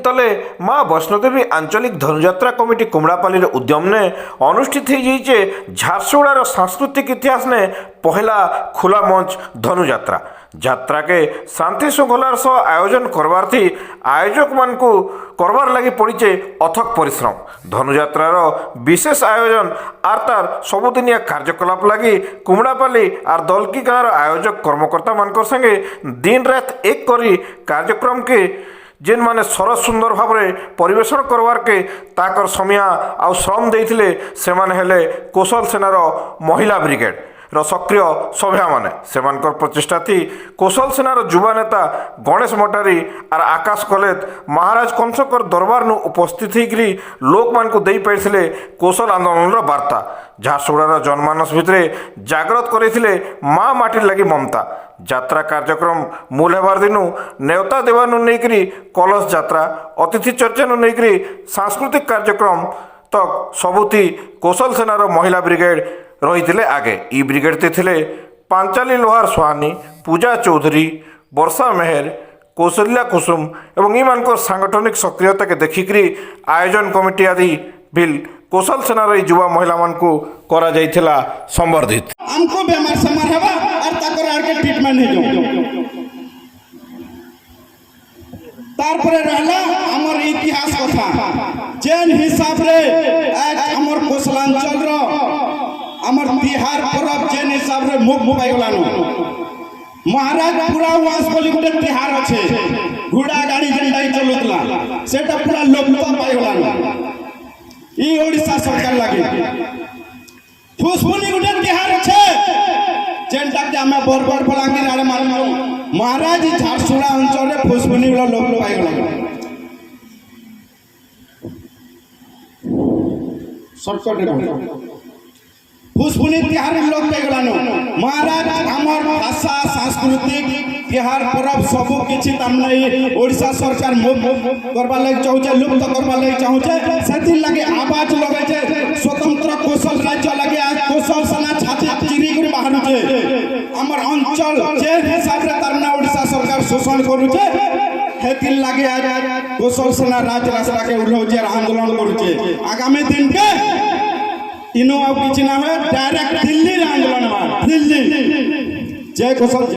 तले माँ वैष्णोदेवी आंचलिक धनुयात्रा कमिटी कुमड़ापाली उद्यम ने अनुष्ठित हो जाइए झारसुगुड़ार सांस्कृतिक इतिहास ने पहला खुला मंच धनुयात्रा यात्रा के शांति श्रृंखलार सह आयोजन करवार थी आयोजक मान को करवार लगी पड़े अथक परिश्रम धनुयात्रार विशेष आयोजन आर तार सबुदिनिया कार्यकलाप लगी कुमड़ापाली आर दलकी गाँव आयोजक कर्मकर्ता मान संगे दिन रात एक करी कार्यक्रम के जेन माने सरस सुंदर भाव परिवेशन करवार के ताकर समिया आउ श्रम देइथिले सेमाने हेले कौशल सेनार महिला ब्रिगेड सक्रिय सभ्या माने सेमानकर प्रचेष्टा थी कौशल सेनार युवा नेता गणेश मटारी आर आकाश कलेत महाराज कंसकर दरबार नु उपस्थित होकर लोक मान को दे पाइथिले कौशल आंदोलन वार्ता झारसुगुड़ार जनमानस भितर जागृत करथिले माँ माटी लगी ममता यात्रा कार्यक्रम मूल हेबार दिनु नेवता देवानु नेकरी कलश यात्रा अतिथि चर्चा नु नेकरी सांस्कृतिक कार्यक्रम तक सबुति कौशल सेनार महिला ब्रिगेड रही आगे इ ब्रिगेड ते थिले पांचाली लोहार सुहानी पूजा चौधरी वर्षा मेहर कौशल्या कुसुम एवं इमानकर सांगठनिक सक्रियता के देखिकी आयोजन कमिटी आदि बिल कौशल सेनार युवा महिला मान को करा जाइथिला संवर्धित हमको बेमार समार हेबा और ताकर आर के ट्रीटमेंट हे जो तारपरे रहला हमर इतिहास कथा जेन हिसाब रे आज हमर कौशलांचल रो हमर बिहार पर्व जेन हिसाब रे मुख पाई गलानो महाराज पूरा वास बोली गोटे तिहार अच्छे घोड़ा गाड़ी जेनटा चलुतला सेटा पूरा लोकता पाई गलानो ई ओडिशा सरकार लागे फुसफुनी गोटे तिहार अच्छे जेनटा के हमें बरबर बलांगीर आड़े मारनो महाराज झारसुगुड़ा अंचल रे फुसफुनी वाला लोक पाई गलानो शॉर्टकट फुसफुनी तिहार लोक पाई गलानो महाराज हमर भाषा सांस्कृतिक तिहार पर्व सबु किछि तमने ओडिशा सरकार करबा लागि चाहूचे लुप्त करबा लागि चाहूचे सेति लागि आवाज लगे छे स्वतंत्र कौशल राज्य लागि आज कौशल सेना छाती चिरी कर बाहर छे हमर अंचल जे हिसाब रे तमने ओडिशा सरकार शोषण करूचे हेति लागि आज कौशल सेना राज्य रास्ता के उल्लोजेर आंदोलन करूचे आगामी दिन के इनो अब किछि ना है डायरेक्ट दिल्ली आंदोलन में दिल्ली जय कौशल।